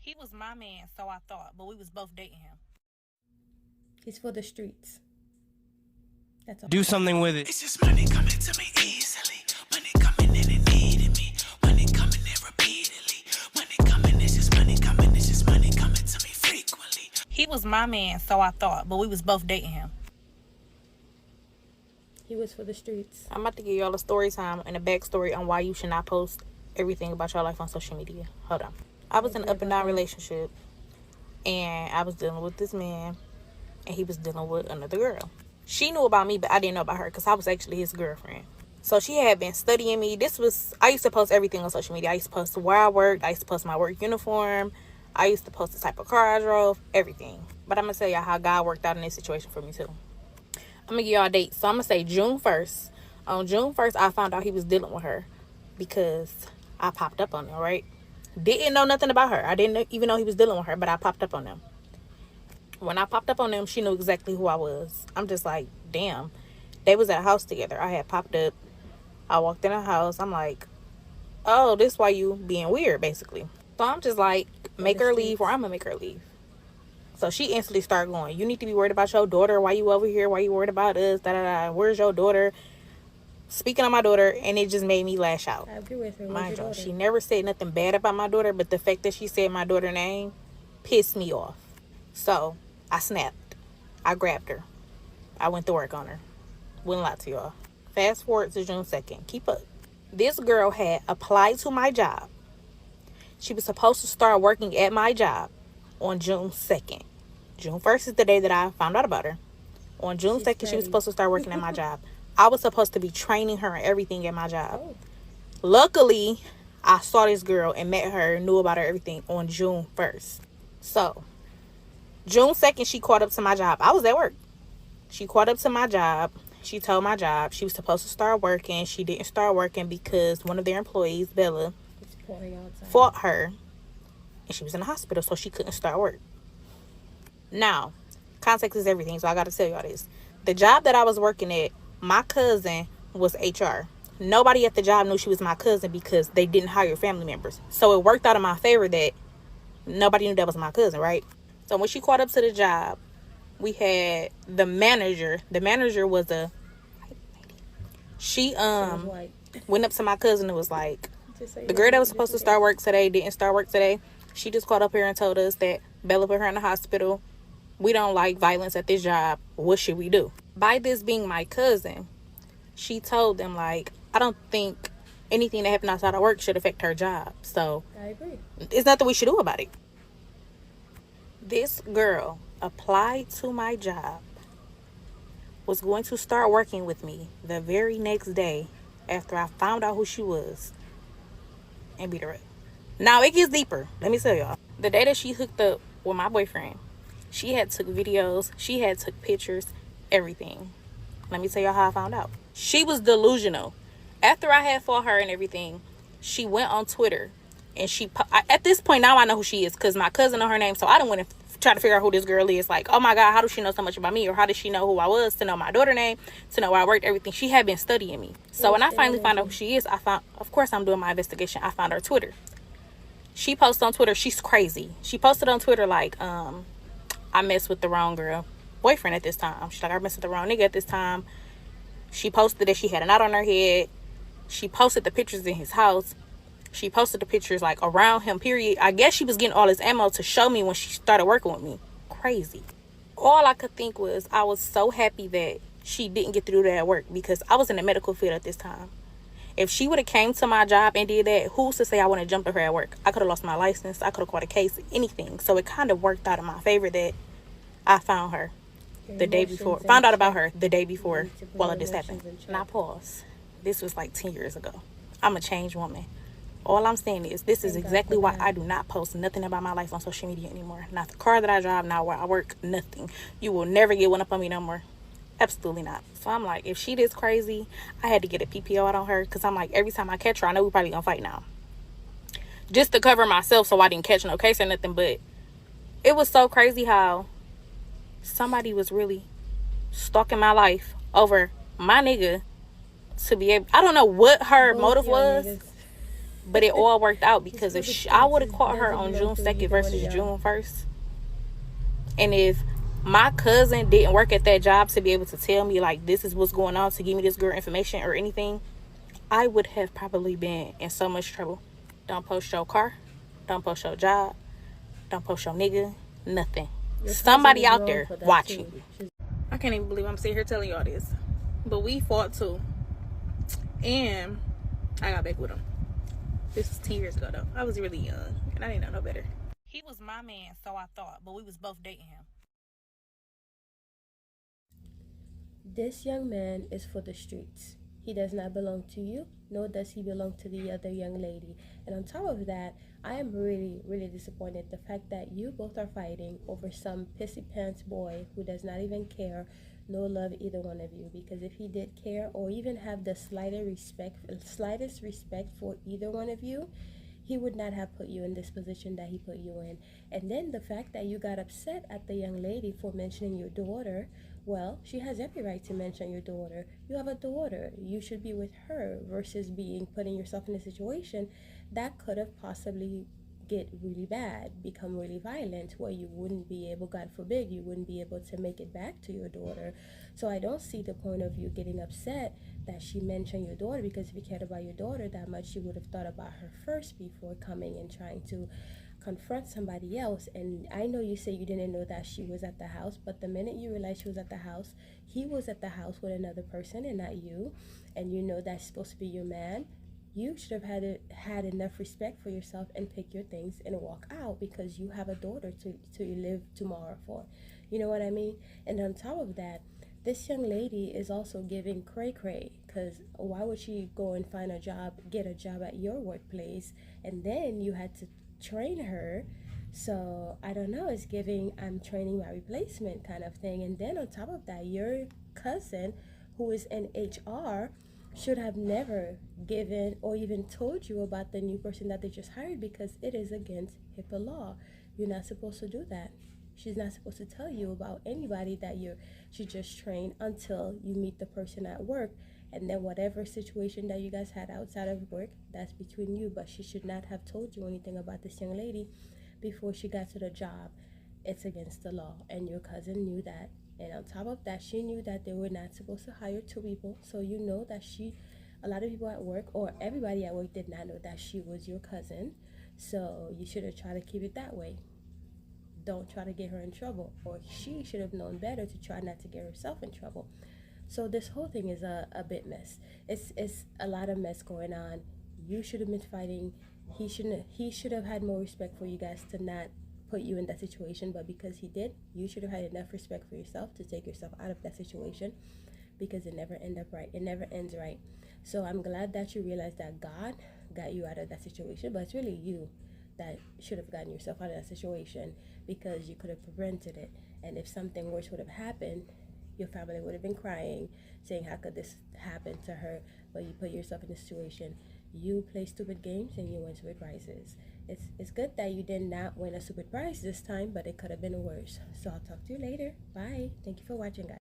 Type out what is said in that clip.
He was my man, so I thought, but we was both dating him. He's for the streets. That's all. Do something with it. It's just money coming to me easily. Money coming in and needing me. Money coming in repeatedly. Money coming, it's just money coming. It's just money coming to me frequently. He was my man, so I thought, but we was both dating him. He was for the streets. I'm about to give y'all a story time and a backstory on why you should not post everything about your life on social media. Hold on. I was in an up and down relationship, and I was dealing with this man, and he was dealing with another girl. She knew about me, but I didn't know about her because I was actually his girlfriend. So she had been studying me. I used to post everything on social media. I used to post where I worked. I used to post my work uniform. I used to post the type of car I drove, everything. But I'm going to tell y'all how God worked out in this situation for me too. I'm going to give y'all a date. So I'm going to say June 1st. On June 1st, I found out he was dealing with her because I popped up on him, right? Didn't know nothing about her. I didn't even know he was dealing with her, but I popped up on him. When I popped up on them, she knew exactly who I was. I'm just like, damn. They was at a house together. I had popped up. I walked in the house. I'm like, oh, this why you being weird, basically. So I'm just like, make her leave or I'm going to make her leave. So she instantly started going, you need to be worried about your daughter. Why you over here? Why you worried about us? Da-da-da. Where's your daughter? Speaking of my daughter, and it just made me lash out. I agree with her. Mind you, she never said nothing bad about my daughter, but the fact that she said my daughter's name pissed me off. So I snapped. I grabbed her. I went to work on her. Wouldn't lie to y'all. Fast forward to June 2nd. Keep up. This girl had applied to my job. She was supposed to start working at my job on June 2nd. June 1st is the day that I found out about her. On June 2nd, she was supposed to start working at my job. I was supposed to be training her and everything at my job. Oh. Luckily, I saw this girl and met her, knew about her everything on June 1st. So, June 2nd, she caught up to my job. I was at work. She caught up to my job. She told my job she was supposed to start working. She didn't start working because one of their employees, Bella, fought her. And she was in the hospital, so she couldn't start work. Now, context is everything, so I got to tell y'all this. The job that I was working at, my cousin was HR. Nobody at the job knew she was my cousin because they didn't hire family members. So it worked out in my favor that nobody knew that was my cousin, right? So when she caught up to the job, we had the manager. The manager was a... She went up to my cousin and was like, the girl that was supposed to start work today didn't start work today. She just called up here and told us that Bella put her in the hospital. We don't like violence at this job. What should we do? By this being my cousin, she told them, like, I don't think anything that happened outside of work should affect her job. So I agree. There's nothing we should do about it. This girl applied to my job, was going to start working with me the very next day after I found out who she was, and beat her up. Now it gets deeper. Let me tell y'all. The day that she hooked up with my boyfriend, she had took videos, she had took pictures, everything. Let me tell y'all how I found out. She was delusional. After I had fought her and everything, she went on Twitter and at this point now I know who she is because my cousin know her name, so I don't want to try to figure out who this girl is. Like, oh my God, how does she know so much about me? Or how does she know who I was, to know my daughter's name, to know where I worked, everything. She had been studying me. So when I finally found out who she is, of course I'm doing my investigation. I found her Twitter. She posted on Twitter, she's crazy. She posted on Twitter like, I messed with the wrong girl boyfriend at this time. She's like, I messed with the wrong nigga at this time. She posted that she had a knot on her head. She posted the pictures in his house. She posted the pictures like around him, period. I guess she was getting all his ammo to show me when she started working with me. Crazy. All I could think was I was so happy that she didn't get to do that at work because I was in the medical field at this time. If she would have came to my job and did that, who's to say I wouldn't have jumped at her at work? I could have lost my license. I could have caught a case, anything. So it kind of worked out in my favor that I found her the day before. Found out about her the day before all of this happened. Now pause. This was like 10 years ago. I'm a changed woman. All I'm saying is this is exactly why I do not post nothing about my life on social media anymore. Not the car that I drive, not where I work, nothing. You will never get one up on me no more. Absolutely not. So I'm like, if she this crazy, I had to get a PPO out on her because I'm like, every time I catch her, I know we probably gonna fight now. Just to cover myself so I didn't catch no case or nothing. But it was so crazy how somebody was really stalking my life over my nigga to be able... I don't know what her motive was. But it all worked out because for if the I would have streets, caught it her doesn't on belong June to 2nd either one of versus y'all. June 1st, and if my cousin didn't work at that job to be able to tell me, like, this is what's going on, to give me this girl information or anything, I would have probably been in so much trouble. Don't post your car. Don't post your job. Don't post your nigga. Nothing. Your cousin Somebody is out wrong there for that watching. too. I can't even believe I'm sitting here telling y'all this. But we fought too. And I got back with him. This was 10 years ago though. I was really young and I didn't know no better. He was my man, so I thought, but we was both dating him. This young man is for the streets. He does not belong to you, nor does he belong to the other young lady. And on top of that, I am really, really disappointed the fact that you both are fighting over some pissy pants boy who does not even care, nor love either one of you. Because if he did care or even have the slightest respect for either one of you, he would not have put you in this position that he put you in. And then the fact that you got upset at the young lady for mentioning your daughter, well, she has every right to mention your daughter. You have a daughter. You should be with her versus putting yourself in a situation that could have possibly get really bad, become really violent, where you wouldn't be able, God forbid, you wouldn't be able to make it back to your daughter. So I don't see the point of you getting upset that she mentioned your daughter, because if you cared about your daughter that much, you would have thought about her first before coming and trying to confront somebody else. And I know you say you didn't know that she was at the house, but the minute you realized she was at the house, he was at the house with another person and not you, and you know that's supposed to be your man. You should have had enough respect for yourself and pick your things and walk out, because you have a daughter to live tomorrow for. You know what I mean? And on top of that, this young lady is also giving cray, because why would she go and find a job, get a job at your workplace, and then you had to train her? So I don't know, it's giving I'm training my replacement kind of thing. And then on top of that, your cousin, who is in HR, should have never given or even told you about the new person that they just hired, because it is against HIPAA law. You're not supposed to do that. She's not supposed to tell you about anybody that she just trained until you meet the person at work. And then whatever situation that you guys had outside of work, that's between you. But she should not have told you anything about this young lady before she got to the job. It's against the law, and your cousin knew that. And on top of that, she knew that they were not supposed to hire two people. So you know that a lot of people at work, or everybody at work, did not know that she was your cousin. So you should have tried to keep it that way. Don't try to get her in trouble, or she should have known better to try not to get herself in trouble. So this whole thing is a bit mess. It's a lot of mess going on. You should have been fighting. He should have had more respect for you guys to not put you in that situation, but because he did, you should have had enough respect for yourself to take yourself out of that situation, because it never ends up right. It never ends right. So I'm glad that you realized that God got you out of that situation, but it's really you that should have gotten yourself out of that situation, because you could have prevented it. And if something worse would have happened, your family would have been crying, saying, how could this happen to her? But you put yourself in a situation. You play stupid games and you win stupid prizes. It's good that you did not win a stupid prize this time, but it could have been worse. So I'll talk to you later. Bye. Thank you for watching, guys.